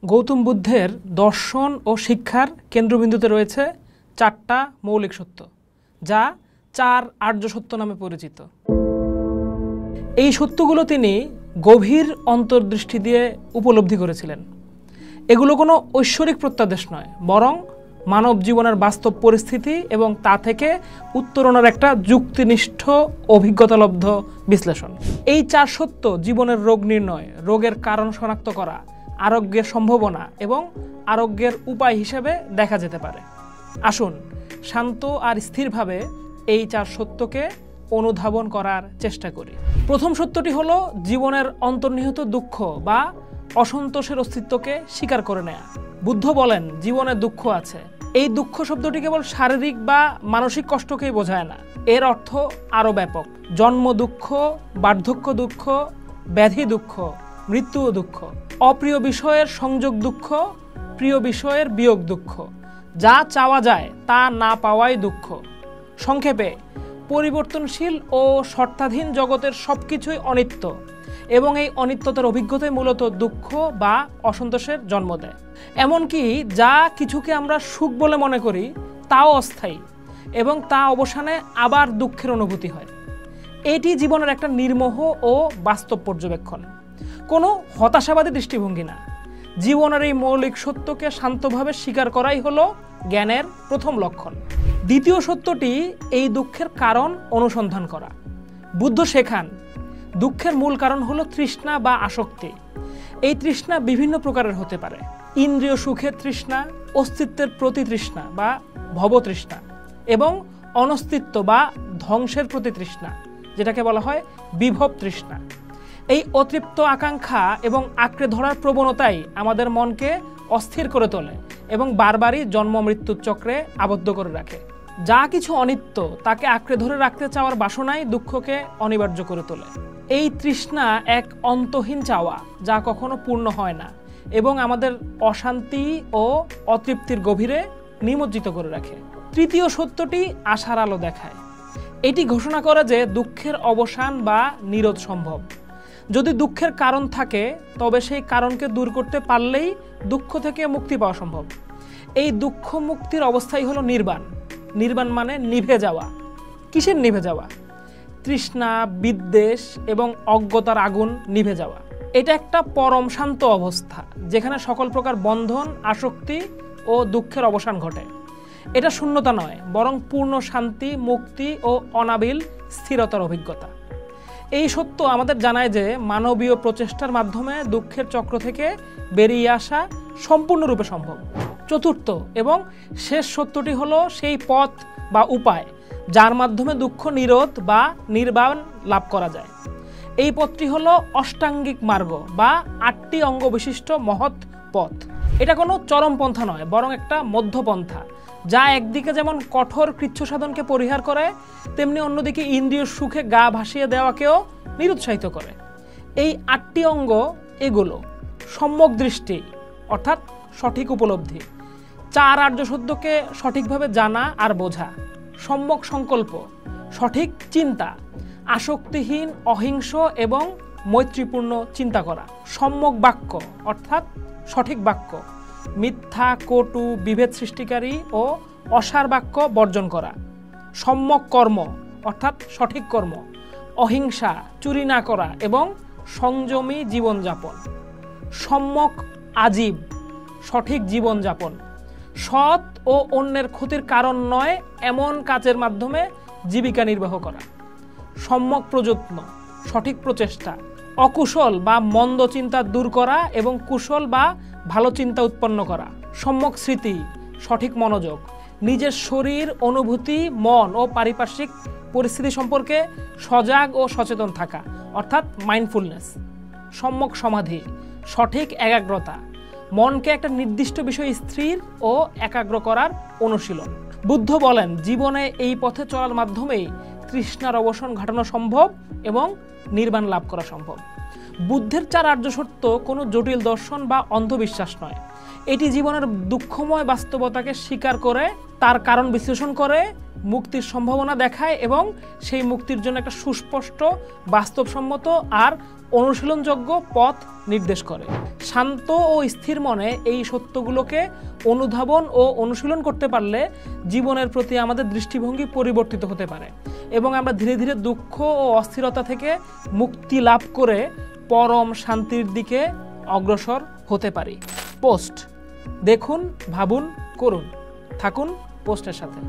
গৌতম বুদ্ধের দর্শন ও শিক্ষার কেন্দ্রবিন্দুতে রয়েছে চারটা মৌলিক সত্য, যা চার আর্য সত্য নামে পরিচিত। এই সত্যগুলো তিনি গভীর অন্তর্দৃষ্টি দিয়ে উপলব্ধি করেছিলেন। এগুলো কোনো ঐশ্বরিক প্রত্যাদেশ নয়, বরং মানব জীবনের বাস্তব পরিস্থিতি এবং তা থেকে উত্তরণের একটা যুক্তিনিষ্ঠ অভিজ্ঞতালব্ধ বিশ্লেষণ। এই চার সত্য জীবনের রোগ নির্ণয়, রোগের কারণ শনাক্ত করা, আরোগ্যের সম্ভাবনা এবং আরোগ্যের উপায় হিসেবে দেখা যেতে পারে। আসুন শান্ত আর স্থিরভাবে এই চার সত্যকে অনুধাবন করার চেষ্টা করি। প্রথম সত্যটি হলো জীবনের অন্তর্নিহিত দুঃখ বা অসন্তোষের অস্তিত্বকে স্বীকার করে নেয়া। বুদ্ধ বলেন, জীবনে দুঃখ আছে। এই দুঃখ শব্দটি কেবল শারীরিক বা মানসিক কষ্টকেই বোঝায় না, এর অর্থ আরও ব্যাপক। জন্ম দুঃখ, বার্ধক্য দুঃখ, ব্যাধি দুঃখ, মৃত্যু দুঃখ, অপ্রিয় বিষয়ের সংযোগ দুঃখ, প্রিয় বিষয়ের বিয়োগ দুঃখ, যা চাওয়া যায় তা না পাওয়াই দুঃখ। সংক্ষেপে, পরিবর্তনশীল ও শর্তাধীন জগতের সবকিছুই অনিত্য এবং এই অনিত্যতার অভিজ্ঞতাই মূলত দুঃখ বা অসন্তোষের জন্ম দেয়। এমনকি যা কিছুকে আমরা সুখ বলে মনে করি তাও অস্থায়ী এবং তা অবসানে আবার দুঃখের অনুভূতি হয়। এটি জীবনের একটা নির্মোহ ও বাস্তব পর্যবেক্ষণ, কোনো হতাশাবাদী দৃষ্টিভঙ্গি না। জীবনের এই মৌলিক সত্যকে শান্তভাবে স্বীকার করাই হলো জ্ঞানের প্রথম লক্ষণ। দ্বিতীয় সত্যটি এই দুঃখের কারণ অনুসন্ধান করা। বুদ্ধ শেখান, দুঃখের মূল কারণ হলো তৃষ্ণা বা আসক্তি। এই তৃষ্ণা বিভিন্ন প্রকারের হতে পারে। ইন্দ্রিয় সুখের তৃষ্ণা, অস্তিত্বের প্রতি তৃষ্ণা বা ভবতৃষ্ণা, এবং অনস্তিত্ব বা ধ্বংসের প্রতি তৃষ্ণা, যেটাকে বলা হয় বিভব তৃষ্ণা। এই অতৃপ্ত আকাঙ্ক্ষা এবং আঁকড়ে ধরার প্রবণতাই আমাদের মনকে অস্থির করে তোলে এবং বারবারই জন্ম মৃত্যুর চক্রে আবদ্ধ করে রাখে। যা কিছু অনিত্য তাকে আঁকড়ে ধরে রাখতে চাওয়ার বাসনাই দুঃখকে অনিবার্য করে তোলে। এই তৃষ্ণা এক অন্তহীন চাওয়া, যা কখনো পূর্ণ হয় না এবং আমাদের অশান্তি ও অতৃপ্তির গভীরে নিমজ্জিত করে রাখে। তৃতীয় সত্যটি আশার আলো দেখায়। এটি ঘোষণা করে যে দুঃখের অবসান বা নিরোধ সম্ভব। যদি দুঃখের কারণ থাকে তবে সেই কারণকে দূর করতে পারলেই দুঃখ থেকে মুক্তি পাওয়া সম্ভব। এই দুঃখ মুক্তির অবস্থাই হলো নির্বাণ। নির্বাণ মানে নিভে যাওয়া। কিসের নিভে যাওয়া? তৃষ্ণা, বিদ্বেষ এবং অজ্ঞতার আগুন নিভে যাওয়া। এটা একটা পরম শান্ত অবস্থা, যেখানে সকল প্রকার বন্ধন, আসক্তি ও দুঃখের অবসান ঘটে। এটা শূন্যতা নয়, বরং পূর্ণ শান্তি, মুক্তি ও অনাবিল স্থিরতার অভিজ্ঞতা। এই সত্য আমাদের জানায় যে মানবীয় প্রচেষ্টার মাধ্যমে দুঃখের চক্র থেকে বেরিয়ে আসা সম্পূর্ণরূপে সম্ভব। চতুর্থ এবং শেষ সত্যটি হলো সেই পথ বা উপায় যার মাধ্যমে দুঃখ নিরোধ বা নির্বাণ লাভ করা যায়। এই পথটি হলো অষ্টাঙ্গিক মার্গ বা 8টি অঙ্গ বিশিষ্ট মহৎ পথ। এটা কোনো চরমপন্থা নয়, বরং একটা মধ্যপন্থা, যা একদিকে যেমন কঠোর কৃচ্ছ সাধনকে পরিহার করে, তেমনি অন্যদিকে ইন্দ্রিয় সুখে গা ভাসিয়ে দেওয়াকেও নিরুৎসাহিত করে। এই 8টি অঙ্গ এগুলো: সম্যক দৃষ্টি অর্থাৎ সঠিক উপলব্ধি, চার আর্য সত্যকে সঠিকভাবে জানা আর বোঝা, সম্যক সংকল্প সঠিক চিন্তা, আসক্তিহীন, অহিংস এবং মৈত্রীপূর্ণ চিন্তা করা, সম্যক বাক্য অর্থাৎ সঠিক বাক্য, মিথ্যা, কটু, বিভেদ সৃষ্টিকারী ও অসার বাক্য বর্জন করা, সম্যক কর্ম অর্থাৎ সঠিক কর্ম, অহিংসা, চুরি না করা এবং সংযমী জীবনযাপন, সম্যক আজীব সঠিক জীবনযাপন, সৎ ও অন্যের ক্ষতির কারণ নয় এমন কাজের মাধ্যমে জীবিকা নির্বাহ করা, সম্যক প্রযত্ন সঠিক প্রচেষ্টা, অকুশল বা মন্দ চিন্তা দূর করা এবং কুশল বা ভালো চিন্তা উৎপন্ন করা, সম্যক স্মৃতি সঠিক মনোযোগ, নিজের শরীর, অনুভূতি, মন ও পারিপার্শ্বিক পরিস্থিতি সম্পর্কে সজাগ ও সচেতন থাকা অর্থাৎ মাইন্ডফুলনেস, সম্যক সমাধি সঠিক একাগ্রতা, মনকে একটা নির্দিষ্ট বিষয়ে স্থির ও একাগ্র করার অনুশীলন। বুদ্ধ বলেন, জীবনে এই পথে চলার মাধ্যমেই তৃষ্ণার অবসান ঘটানো সম্ভব এবং নির্বাণ লাভ করা সম্ভব। বুদ্ধের চার আর্য সত্য কোনো জটিল দর্শন বা অন্ধবিশ্বাস নয়, এটি জীবনের দুঃখময় বাস্তবতাকে স্বীকার করে তার কারণ বিশ্লেষণ করে মুক্তির সম্ভাবনা দেখায় এবং সেই মুক্তির জন্য একটা সুস্পষ্ট বাস্তবসম্মত আর অনুশীলনযোগ্য পথ নির্দেশ করে। শান্ত ও স্থির মনে এই সত্যগুলোকে অনুধাবন ও অনুশীলন করতে পারলে জীবনের প্রতি আমাদের দৃষ্টিভঙ্গি পরিবর্তিত হতে পারে এবং আমরা ধীরে ধীরে দুঃখ ও অস্থিরতা থেকে মুক্তি লাভ করে পরম শান্তির দিকে অগ্রসর হতে পারি। পোস্ট দেখুন, ভাবুন, করুন। থাকুন পোস্টের সাথে।